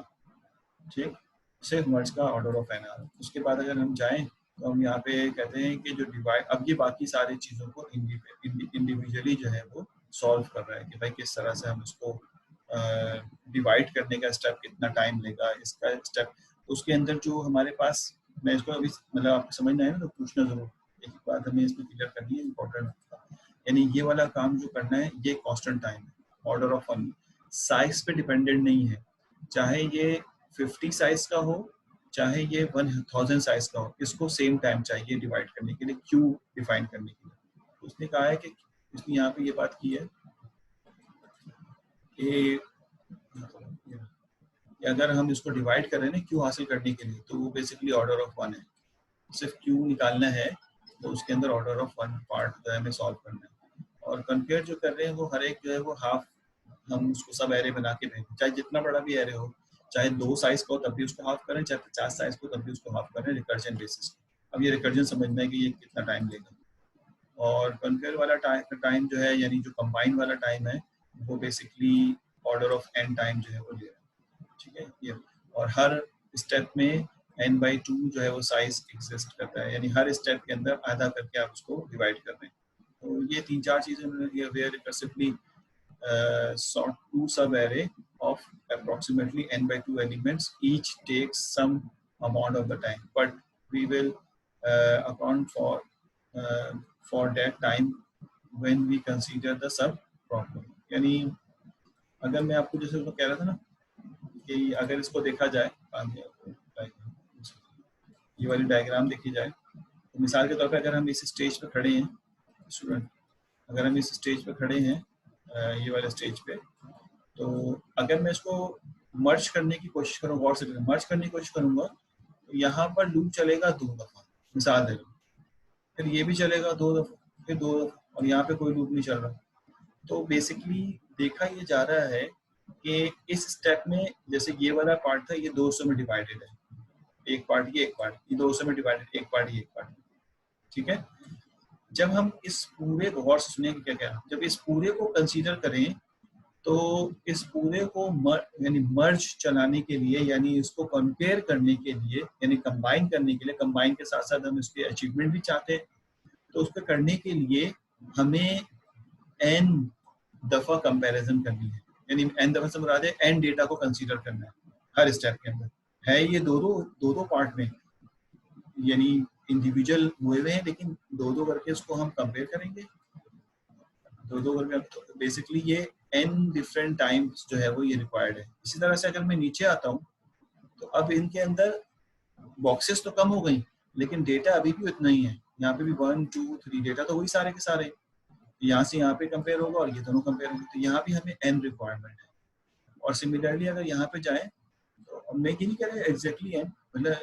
ठीक, सिर्फ मर्ज का ऑर्डर ऑफ एन आया। उसके बाद अगर हम जाएं तो हम यहाँ पे कहते हैं कि जो डिवाइड, अब ये बाकी सारी चीज़ों को इंडिविजुअली जो है वो सॉल्व कर रहा है कि भाई किस तरह से हम इसको डिवाइड करने का स्टेप कितना टाइम लेगा, इसका स्टेप। उसके अंदर जो हमारे पास, मैं इसको अभी मतलब आपको समझना है ना तो पूछना जरूर, एक बात हमें इसमें क्लियर करनी है, इंपॉर्टेंट। यानी ये वाला काम जो करना है ये कांस्टेंट टाइम है, ऑर्डर ऑफ वन, साइज पे डिपेंडेंट नहीं है, चाहे ये 50 साइज का हो चाहे ये 1000 साइज का हो, इसको सेम टाइम चाहिए डिवाइड करने के लिए, क्यू डिफाइन करने के लिए। उसने कहा है कि इसने यहाँ पे ये बात की है कि अगर हम इसको डिवाइड करें ना क्यू हासिल करने के लिए, तो वो बेसिकली ऑर्डर ऑफ वन है, सिर्फ क्यू निकालना है तो उसके अंदर ऑर्डर ऑफ वन पार्ट जो है हमें सॉल्व करना है। और कंपेयर जो कर रहे हैं वो हर एक जो है वो हाफ, हम उसको सब एरे बना के भेजें, चाहे जितना बड़ा भी एरे हो, चाहे 2 साइज का हो तब भी उसको हाफ करें, चाहे 50 साइज को तब भी उसको हाफ करें, रिकर्जन बेसिस। अब ये रिकर्जन समझना है कि ये कितना टाइम लेगा। और कंपेयर वाला टाइम जो है, यानी जो कंबाइन वाला टाइम है, वो basically order of n time जो है वो ले रहा है। ठीक है ये, और हर स्टेप में n/2 जो है वो साइज एग्जिस्ट करता है, यानी हर स्टेप के अंदर आधा करके आप उसको डिवाइड कर रहे हैं। तो ये 3-4 चीजें where recursively sort 2 sub-array of approximately n/2 elements, each takes some amount of the time, but we will account for that time when we consider the sub problem. यानी अगर मैं आपको जैसे तो कह रहा था ना कि अगर इसको देखा जाए, ये वाली डायग्राम देखी जाए, तो मिसाल के तौर पे अगर हम इस स्टेज पे खड़े हैं स्टूडेंट, अगर हम इस स्टेज पे खड़े हैं ये वाले स्टेज पे, तो अगर मैं इसको मर्ज करने की कोशिश करूँ, गौर से मर्ज करने की कोशिश करूँगा, तो यहाँ पर लूप चलेगा 2 दफा, मिसाल दे रहा हूँ, फिर ये भी चलेगा 2 दफा, फिर 2 दफा, और यहाँ पे कोई लूप नहीं चल रहा। तो बेसिकली देखा ये जा रहा है कि इस स्टेप में जैसे ये वाला पार्ट था, ये 200 में डिवाइडेड है, एक पार्ट ये, एक पार्ट ये, 200 में डिवाइडेड, एक पार्ट ये, एक पार्ट, ठीक है। जब हम इस पूरे गौर से सुनेंगे क्या क्या, जब इस पूरे को कंसीडर करें तो इस पूरे को यानी मर्ज चलाने के लिए, यानी इसको कंपेयर करने के लिए, यानी कंबाइन करने के लिए, कंबाइन के साथ साथ हम इसके अचीवमेंट भी चाहते हैं, तो उसको करने के लिए हमें n दफा कंपैरिजन करनी है, यानी n दफा से मुराद है n डेटा को कंसीडर करना है हर स्टेप के अंदर। है ये दो पार्ट में, यानी इंडिविजुअल हुए हुए हैं, लेकिन दो करके उसको हम कंपेयर करेंगे, दो करके। तो बेसिकली ये n डिफरेंट टाइम्स जो है वो ये रिक्वायर्ड है। इसी तरह से अगर मैं नीचे आता हूँ तो अब इनके अंदर बॉक्सेस तो कम हो गई, लेकिन डेटा अभी भी उतना ही है। यहाँ पे भी 1 2 3 डेटा तो वही सारे के सारे, यहाँ से यहाँ पे कंपेयर होगा और ये दोनों कंपेयर होंगे, तो यहाँ भी हमें n रिक्वायरमेंट है। और सिमिलरली अगर यहाँ पे जाए तो मैं ये नहीं कह रहा एग्जैक्टली n, मतलब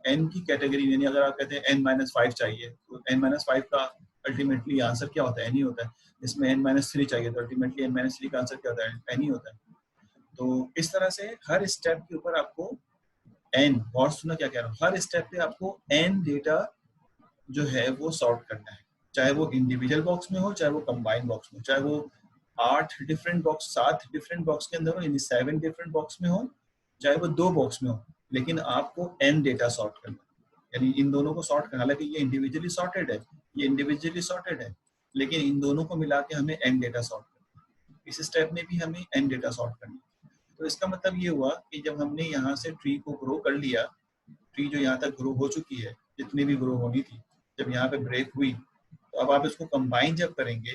n की कैटेगरी, यानी अगर आप कहते हैं n-5 चाहिए तो n-5 का अल्टीमेटली आंसर क्या होता है, n ही होता है। इसमें n-3 चाहिए तो अल्टीमेटली n-3 का आंसर क्या होता है, n ही होता है। तो इस तरह से हर स्टेप के ऊपर आपको n, और सुना क्या कह रहा हूँ, हर स्टेप पे आपको n डेटा जो है वो सॉर्ट करना है, चाहे वो इंडिविजुअल बॉक्स में हो, चाहे वो कंबाइंड बॉक्स में हो, चाहे वो 7 डिफरेंट बॉक्स के अंदर हो, यानी 7 डिफरेंट बॉक्स में हो, चाहे वो 2 बॉक्स में हो, लेकिन आपको n डेटा सॉर्ट करना है, यानी इन दोनों को सॉर्ट करना। हालांकि ये इंडिविजुअली सॉर्टेड है, ये इंडिविजुअली सॉर्टेड है, लेकिन इन दोनों को मिला के हमें n डेटा सॉर्ट करना है। इस स्टेप में भी हमें n डेटा सॉर्ट करना है। तो इसका मतलब ये हुआ कि जब हमने यहाँ से ट्री को ग्रो कर लिया, ट्री जो यहाँ तक ग्रो हो चुकी है, जितनी भी ग्रो होनी थी, जब यहाँ पे ब्रेक हुई, तो अब आप इसको कंबाइन जब करेंगे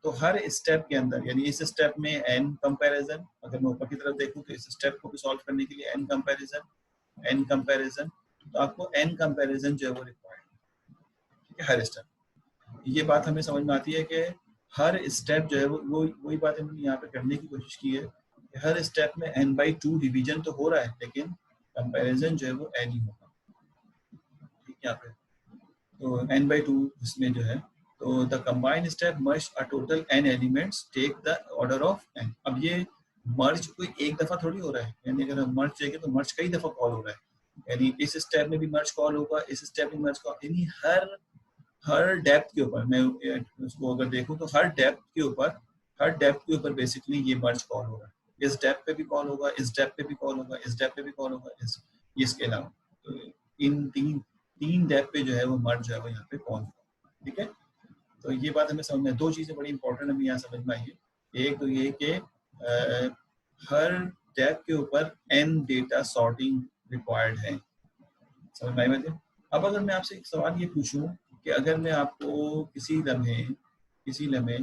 तो हर स्टेप के अंदर, यानी इस स्टेप में n कंपैरिजन, अगर मैं ऊपर की तरफ देखूं तो इस स्टेप को भी सॉल्व करने के लिए n कंपैरिजन, तो आपको n कंपैरिजन जो है वो रिक्वायर्ड है, ठीक है, हर स्टेप। ये बात हमें समझ में आती है कि हर स्टेप जो है वो वही बात हमने यहाँ पे करने की कोशिश की है कि हर स्टेप में n/2 डिवीजन तो हो रहा है, लेकिन कंपैरिजन जो है वो n ही होगा, ठीक है। यहाँ पे तो n/2 इसमें जो है, तो the combined step merge a total n elements take the order of n। अब ये मर्ज कोई एक दफा थोड़ी हो रहा है, यानी अगर हम मर्ज चाहिए तो मर्ज कई दफा कॉल हो रहा है, यानी इस स्टेप में भी मर्ज कॉल होगा, इस स्टेप में मर्ज कॉल, यानी हर डेप्थ के ऊपर मैं उसको अगर देखूं तो हर डेप्थ के ऊपर बेसिकली ये मर्ज कॉल होगा। इस डेप्थ पे भी कॉल होगा, इस डेप्थ पे भी कॉल होगा, इस डेप्थ पे भी कॉल होगा, इसके अलावा तो इन तीन डेप्थ पे जो है वो मर्ज जो है वो यहाँ पे कॉल होगा, ठीक है। तो ये बात हमें समझ में, दो चीजें बड़ी इंपॉर्टेंट हमें यहाँ समझ में आई है। एक तो ये कि हर डेप्थ के ऊपर n डेटा सॉर्टिंग रिक्वायर्ड है, समझ में आई बात है। अब अगर मैं आपसे एक सवाल ये पूछूं कि अगर मैं आपको किसी लम्हे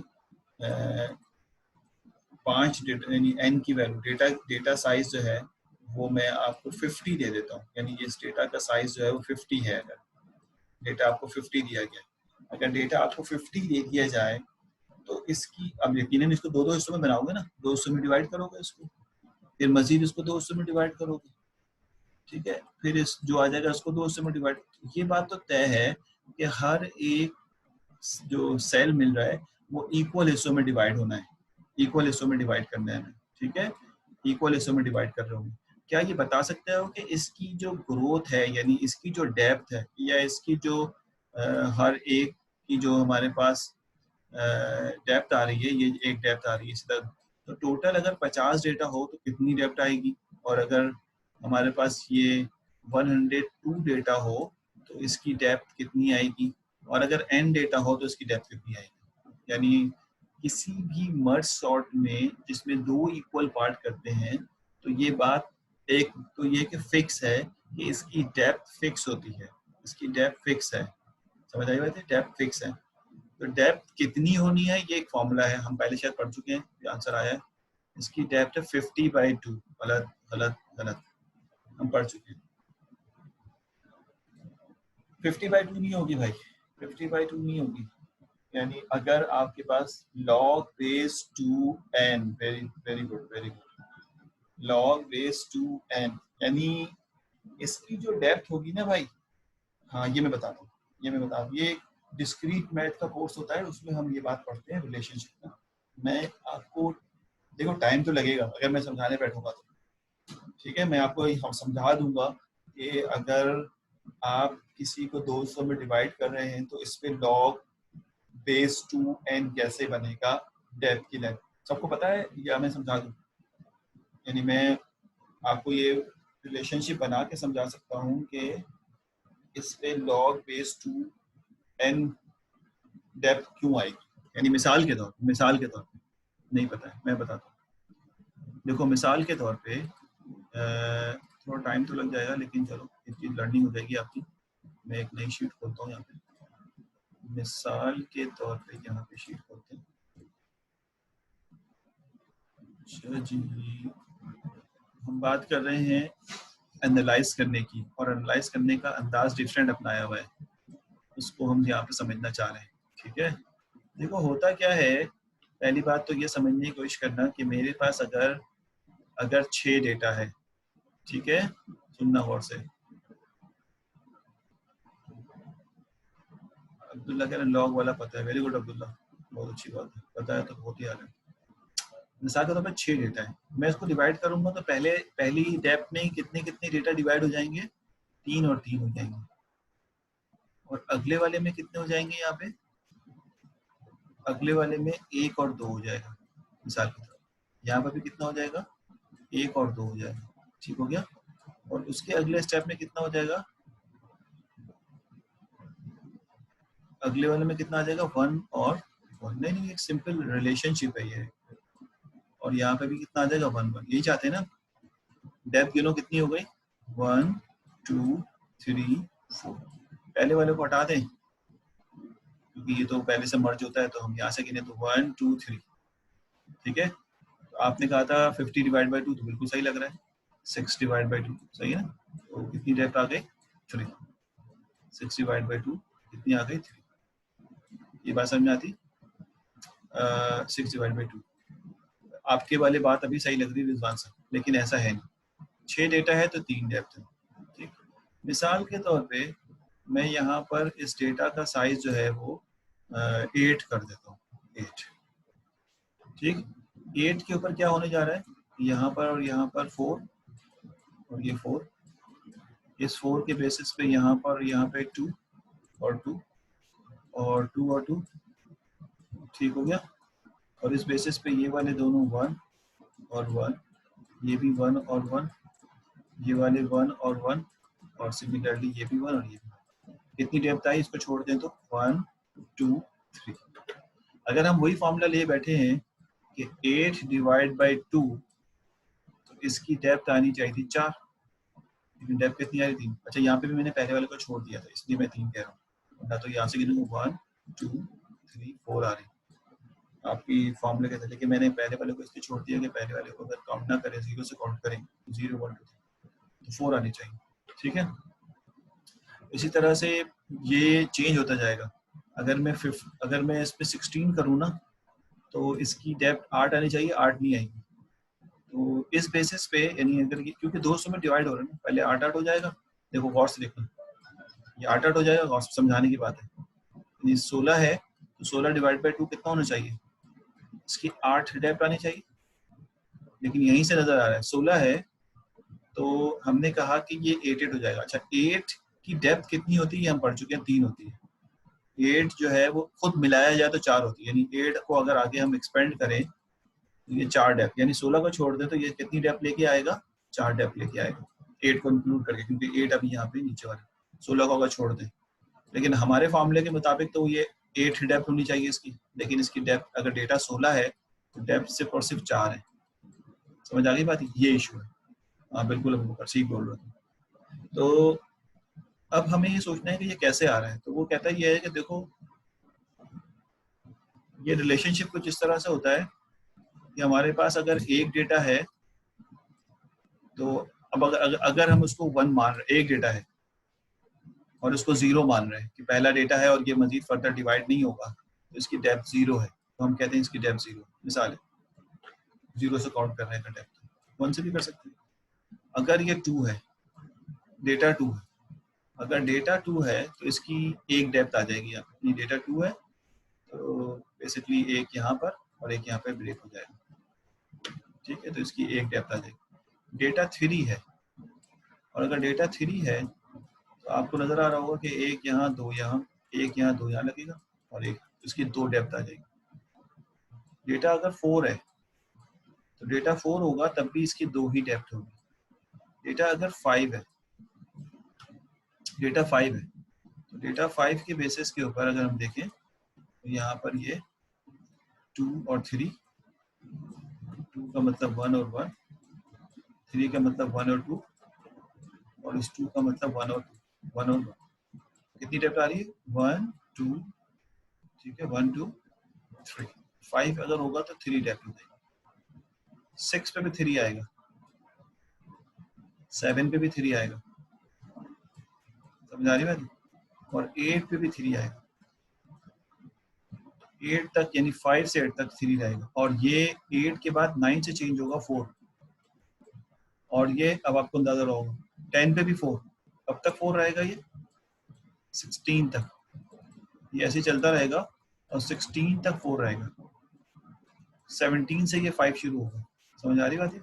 5 डेटा, यानी n की वैल्यू, डेटा साइज जो है वो मैं आपको 50 दे देता हूँ, यानी इस डेटा का साइज जो है वो 50 है, अगर डेटा आपको 50 दिया गया, अगर डेटा आपको 50 दे दिया जाए तो इसकी, अब यकीनन इसको दो हिस्सों में बनाओगे ना, 2 हिस्सों में डिवाइड करोगे इसको, फिर मजीद इसको 2 हिस्सों में डिवाइड करोगे, ठीक है, फिर इस जो आ जाएगा उसको 2 हिस्सों में डिवाइड। ये बात तो तय है कि हर एक जो सेल मिल रहा है वो इक्वल हिस्सों में डिवाइड होना है, इक्वल हिस्सों में डिवाइड करना है, ठीक है, इक्वल हिस्सों में डिवाइड कर रहा हूँ। क्या ये बता सकते हो कि इसकी जो ग्रोथ है, यानी इसकी जो डेप्थ है, या इसकी जो हर एक की जो हमारे पास डेप्थ आ रही है, ये एक डेप्थ आ रही है इस तरह, तो टोटल अगर 50 डेटा हो तो कितनी डेप्थ आएगी, और अगर हमारे पास ये 102 डेटा हो तो इसकी डेप्थ कितनी आएगी, और अगर n डेटा हो तो इसकी डेप्थ कितनी आएगी। यानी किसी भी मर्ज सॉर्ट में जिसमें 2 इक्वल पार्ट करते हैं, तो ये बात एक तो ये कि फिक्स है कि इसकी डेप्थ फिक्स होती है, इसकी डेप्थ फिक्स है, समझ आई बात है, डेप्थ फिक्स है। तो डेप्थ कितनी होनी है ये एक फॉर्मूला है, हम पहले शायद पढ़ चुके हैं, ये आंसर आया है, इसकी डेप्थ है 50/2। गलत गलत गलत, हम पढ़ चुके हैं, 50/2 नहीं होगी भाई, 50/2 नहीं होगी। यानी अगर आपके पास log base 2n, very very good, log base 2n, यानी इसकी जो डेप्थ होगी ना भाई, हाँ ये मैं बताता हूँ, ये डिस्क्रीट मैथ का कोर्स होता है, उसमें हम ये बात पढ़ते हैं रिलेशनशिप का। मैं आपको, देखो टाइम तो लगेगा अगर मैं समझाने बैठूंगा तो, ठीक है, मैं आपको हम समझा दूंगा कि अगर आप किसी को 200 में डिवाइड कर रहे हैं तो इस पे लॉग बेस 2n कैसे बनेगा डेप्थ की लेंथ, सबको पता है या मैं समझा दूं? यानी मैं आपको ये रिलेशनशिप बना के समझा सकता हूँ कि इस पे लॉग बेस 2n डेप्थ क्यों आएगी, यानी मिसाल के तौर पे नहीं पता है, मैं बताता हूँ। देखो मिसाल के तौर पे थोड़ा टाइम तो लग जाएगा, लेकिन चलो इतनी लर्निंग हो जाएगी आपकी। मैं एक नई शीट खोलता हूँ यहाँ पे, मिसाल के तौर पे यहाँ पे शीट खोलते हैं। अच्छा जी, हम बात कर रहे हैं एनालाइज करने की, और एनालाइज करने का अंदाज डिफरेंट अपनाया हुआ है, उसको हम यहाँ पे समझना चाह रहे हैं। ठीक है, देखो होता क्या है, पहली बात तो ये समझने की कोशिश करना कि मेरे पास अगर 6 डेटा है, ठीक है, सुनना गौर से। अब्दुल्ला कह रहे लॉग वाला पता है, वेरी गुड अब्दुल्ला, बहुत अच्छी बात है, पता है तो बहुत ही आ रहा है। मिसाल के तौर पर 6 डेटा है, मैं इसको डिवाइड करूंगा तो पहली डेप्थ में कितने कितने डेटा डिवाइड हो जाएंगे, 3 और 3 हो जाएंगे, और अगले वाले में कितने हो जाएंगे, यहाँ पे अगले वाले में 1 और 2 हो जाएगा। मिसाल के तौर पर यहाँ पर भी कितना हो जाएगा, 1 और 2 हो जाएगा, ठीक हो गया। और उसके अगले स्टेप में कितना हो जाएगा, अगले वाले में कितना आ जाएगा, 1 और 1, नहीं एक सिंपल रिलेशनशिप है ये। और यहाँ पे भी कितना आ जाएगा, 1 1, यही चाहते हैं ना। डेप्थ गिनो कितनी हो गई, 1 2 3 4, पहले वाले को हटा दें क्योंकि ये तो पहले से मर्ज होता है, तो हम यहाँ से गिने तो 1 2 3, ठीक है। तो आपने कहा था 50 डिवाइड बाई 2, तो बिल्कुल सही लग रहा है, 6 डिवाइड बाई 2 सही है ना। तो कितनी डेप्थ आ गई, 3, 6 डिवाइड बाई 2 कितनी आ गई, 3। ये बात समझ में आती, 6 डिवाइड बाई 2। आपके वाले बात अभी सही लग रही है रिजवान सर, लेकिन ऐसा है नहीं, 6 डेटा है तो 3 डेप्थ है, ठीक। मिसाल के तौर पे मैं यहाँ पर इस डेटा का साइज जो है वो 8 कर देता हूँ, 8, ठीक। 8 के ऊपर क्या होने जा रहा है, यहाँ पर और यहाँ पर 4, और ये 4, इस 4 के बेसिस पे यहाँ पर और यहाँ पे 2 और 2 और 2 और 2, ठीक हो गया। और इस बेसिस पे ये वाले दोनों 1 और 1, ये भी 1 और 1, ये वाले 1 और 1, और सिमिलरली ये भी 1 और ये भी। कितनी डेप्थ आई, इसको छोड़ दें तो 1 2 3। अगर हम वही फॉर्मूला ले बैठे हैं कि 8 डिवाइड बाई 2, तो इसकी डेप्थ आनी चाहिए थी 4, लेकिन डेप्थ कितनी आ रही, 3। अच्छा यहाँ पे भी मैंने पहले वाले को छोड़ दिया था, इसलिए मैं 3 कह रहा हूँ, ना तो यहाँ से गिनूंगा 1 2 3 4 आ रही आपकी फॉर्मूले के थे, लेकिन मैंने पहले वाले को इसलिए छोड़ दिया कि पहले वाले को अगर काउंट ना करें, 0 से काउंट करें, 0 1 2 तो 4 आनी चाहिए, ठीक है। इसी तरह से ये चेंज होता जाएगा। अगर मैं इस पे 16 करूँ ना, तो इसकी डेप्थ 8 आनी चाहिए, 8 नहीं आएगी। तो इस बेसिस पे, यानी अगर क्योंकि 200 में डिवाइड हो रहा है ना, पहले 8 8 हो जाएगा, देखो गौर से देखना, ये 8 8 हो जाएगा, गौर से समझाने की बात है। यानी 16 है तो 16 डिवाइड बाई 2 कितना होना चाहिए, इसकी 8 डेप्थ आनी चाहिए, लेकिन यहीं से नजर आ रहा है 16 है, तो हमने कहा कि ये 8 8 हो जाएगा। अच्छा 8 की डेप्थ कितनी होती है, हम पढ़ चुके हैं, 3 होती है। 8 जो है वो खुद मिलाया जाए तो 4 होती है, यानी 8 को अगर आगे हम एक्सपेंड करें तो ये 4 डेप्थ, यानी 16 को छोड़ दें तो ये कितनी डेप्थ लेके आएगा, 4 डेप्थ लेके आएगा, 8 को इंक्लूड करके, क्योंकि 8 अभी यहाँ पे नीचे वाला, 16 को अगर छोड़ दें। लेकिन हमारे फॉर्मूले के मुताबिक तो ये 8 डेप्थ होनी चाहिए इसकी, लेकिन इसकी डेप्थ, अगर डेटा 16 है तो डेप्थ सिर्फ और सिर्फ 4 है। समझ आ गई बात, ये इशू है। हाँ बिल्कुल, अबू बकर ठीक बोल रहे थे। तो अब हमें ये सोचना है कि ये कैसे आ रहा है, तो वो कहता है ये है कि देखो ये रिलेशनशिप कुछ इस तरह से होता है कि हमारे पास अगर एक डेटा है, तो अब अगर हम उसको 1 मान रहे, एक डेटा है और उसको 0 मान रहे हैं कि पहला डेटा है और ये मजीद फर्दर डिवाइड नहीं होगा, तो इसकी डेप्थ 0 है, तो हम कहते हैं इसकी डेप्थ 0। मिसाल है 0 से काउंट कर रहे हैं डेप्थ, 1 से भी कर सकते हैं। अगर ये 2 है, डेटा 2 है, अगर डेटा 2 है तो इसकी एक डेप्थ आ जाएगी। ये डेटा 2 है तो बेसिकली एक यहाँ पर और एक यहाँ पर ब्रेक हो जाएगा, ठीक है, तो इसकी एक डेप्थ आ जाएगी। डेटा 3 है, और अगर डेटा 3 है तो आपको नजर आ रहा होगा कि एक यहाँ, दो यहाँ, एक यहाँ, दो यहाँ लगेगा, और एक इसकी दो डेप्थ आ जाएगी। डेटा अगर 4 है तो डेटा 4 होगा तब भी इसकी दो ही डेप्थ होगी। डेटा अगर 5 है, डेटा 5 है तो डेटा 5 के बेसिस के ऊपर अगर हम देखें तो यहाँ पर ये 2 और 3, 2 का मतलब 1 और 1, 3 का मतलब 1 और 2, और इस 2 का मतलब 1 और 2, 1 और 1। कितनी डेप्थ आ रही है? 1 2, ठीक है, 1 2 3। 5 अगर होगा तो 3 डेप्थ हो जाएगी। 6 पे भी 3 आएगा, 7 पे भी 3 आएगा, समझ आ रही बात? और 8 पे भी 3 आएगा, 8 तक, यानी 5 से 8 तक 3 रहेगा। और ये 8 के बाद 9 से चेंज होगा 4, और ये अब आपको अंदाजा होगा 10 पे भी 4, कब तक 4 रहेगा? ये 16 तक, ये ऐसे चलता रहेगा और 16 तक 4 रहेगा। 17 से ये 5 शुरू होगा, समझ आ रही बात है?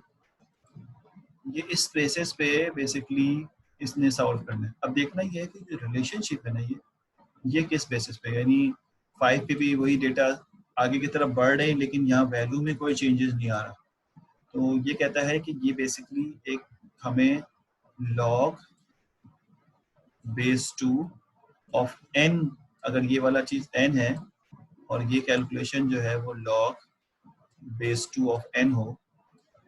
ये इस बेसिस पे बेसिकली इसने सॉल्व करना है। अब देखना ये है कि जो रिलेशनशिप है ना, ये किस बेसिस पे, यानी 5 पे भी वही डेटा आगे की तरफ बढ़ रहे हैं लेकिन यहाँ वैल्यू में कोई चेंजेस नहीं आ रहा। तो ये कहता है कि ये बेसिकली एक हमें log बेस 2 ऑफ n, अगर ये वाला चीज n है और ये कैलकुलेशन जो है वो log बेस 2 ऑफ n हो,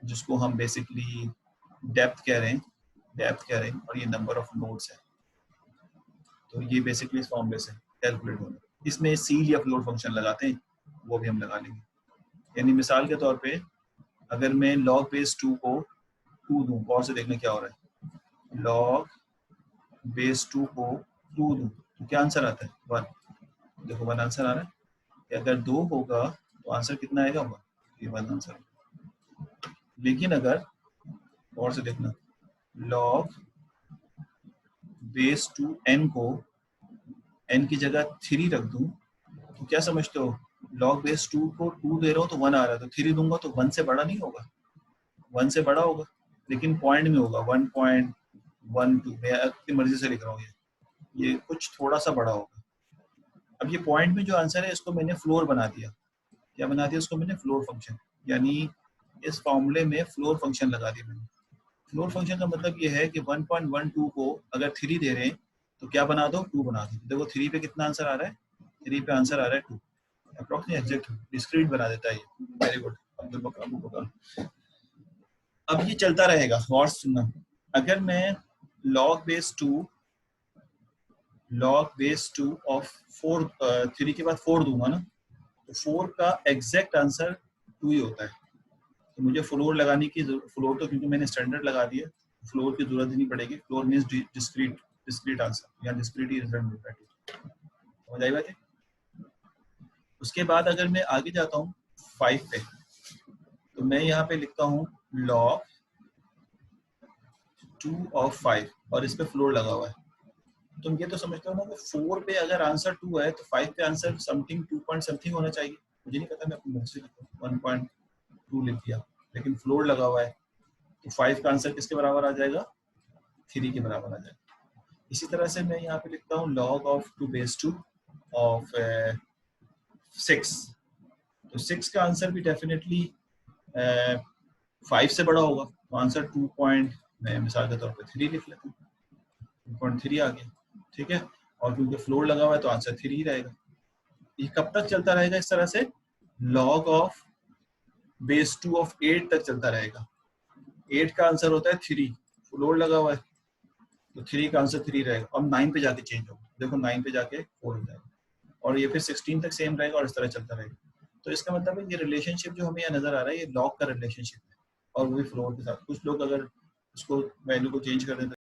जिसको हम बेसिकली डेप्थ कह रहे हैं, और ये नंबर ऑफ नोड्स है, तो ये बेसिकली इस फॉर्मूले से कैलकुलेट होगा। इसमें सील या फ्लोट फंक्शन लगाते हैं, वो भी हम लगा लेंगे। यानी मिसाल के तौर पे अगर मैं log बेस 2 को 2 दूं, और से देखने क्या हो रहा है, log बेस 2 को 2 दूं तो क्या आंसर आता है? 1। देखो 1 आंसर आ रहा है। अगर 2 होगा तो आंसर कितना आएगा? 1, ये 1 आंसर। लेकिन अगर और से देखना, log बेस 2 n को n की जगह 3 रख दूं तो क्या समझते हो? log बेस 2 को 2 दे रहा हूँ तो 1 आ रहा है, तो 3 दूंगा तो 1 से बड़ा नहीं होगा, 1 से बड़ा होगा, लेकिन पॉइंट में होगा 1.12। मैं अपनी मर्जी से लिख रहा हूँ, ये कुछ थोड़ा सा बड़ा होगा। अब ये पॉइंट में जो आंसर है इसको मैंने फ्लोर बना दिया। क्या बना दिया? उसको मैंने फ्लोर फंक्शन, यानी इस फॉर्मूले में फ्लोर फंक्शन लगा दिया मैंने। फ्लोर फंक्शन का मतलब ये है कि 1.12 को अगर 3 दे रहे हैं तो क्या बना दो? 2 बना दो। देखो 3 पे कितना आंसर आ रहा है? 3 पे आंसर आ रहा है 2, अप्रोक्सीमेट एग्जैक्ट डिस्क्रीट बना देता है ये। वेरी गुड अब्दुल बकर। अब ये चलता रहेगा, और सुनना, अगर मैं log बेस 2 ऑफ 4, 3 के बाद 4 दूंगा ना, तो 4 का एग्जैक्ट आंसर 2 ही होता है। तो मुझे फ्लोर लगाने की फ्लोर तो क्योंकि मैंने स्टैंडर्ड लगा दिया, फ्लोर की जरूरत ही नहीं पड़ेगी। फ्लोर मीन्स डिस्क्रीट आंसर, या डिस्क्रीट ही रिजल्ट मिलता है। समझ आई बात है? उसके बाद अगर मैं आगे जाता हूँ 5 पे, तो मैं यहाँ पे लिखता हूँ log 2 ऑफ 5, और इस पे फ्लोर लगा हुआ है। तुम ये तो समझते हो ना कि 4 पे अगर आंसर 2 है तो 5 पे आंसर समथिंग 2 पॉइंट समथिंग होना चाहिए। मुझे नहीं पता, मैं अपनी मर्जी से लिखता हूँ, 1.2 लिख दिया, लेकिन फ्लोर लगा हुआ है तो 5 का आंसर किसके बराबर आ जाएगा? 3 के बराबर आ जाएगा। इसी तरह से मैं यहाँ पे लिखता हूँ log ऑफ 2 बेस 2 ऑफ 6, तो 6 का आंसर भी डेफिनेटली 5 से बड़ा होगा, तो आंसर 2 पॉइंट, मैं मिसाल के तौर पर 3 लिख लेता हूँ, 2.3 आ गया, ठीक है। और क्योंकि फ्लोर लगा हुआ है तो आंसर 3 ही रहेगा। ये कब तक चलता रहेगा इस तरह से? log ऑफ बेस 2 ऑफ 8 तक चलता रहेगा। 8 का आंसर होता है 3, फ्लोर लगा हुआ है तो 3 का आंसर 3 रहेगा। अब 9 पे जाके चेंज होगा, देखो 9 पे जाके 4 हो जाएगा, और ये फिर 16 तक सेम रहेगा, और इस तरह चलता रहेगा। तो इसका मतलब है ये रिलेशनशिप जो हमें यहाँ नजर आ रहा है ये लॉग का रिलेशनशिप है, और वो भी फ्लोर के साथ। कुछ लोग अगर उसको वैल्यू को चेंज कर देते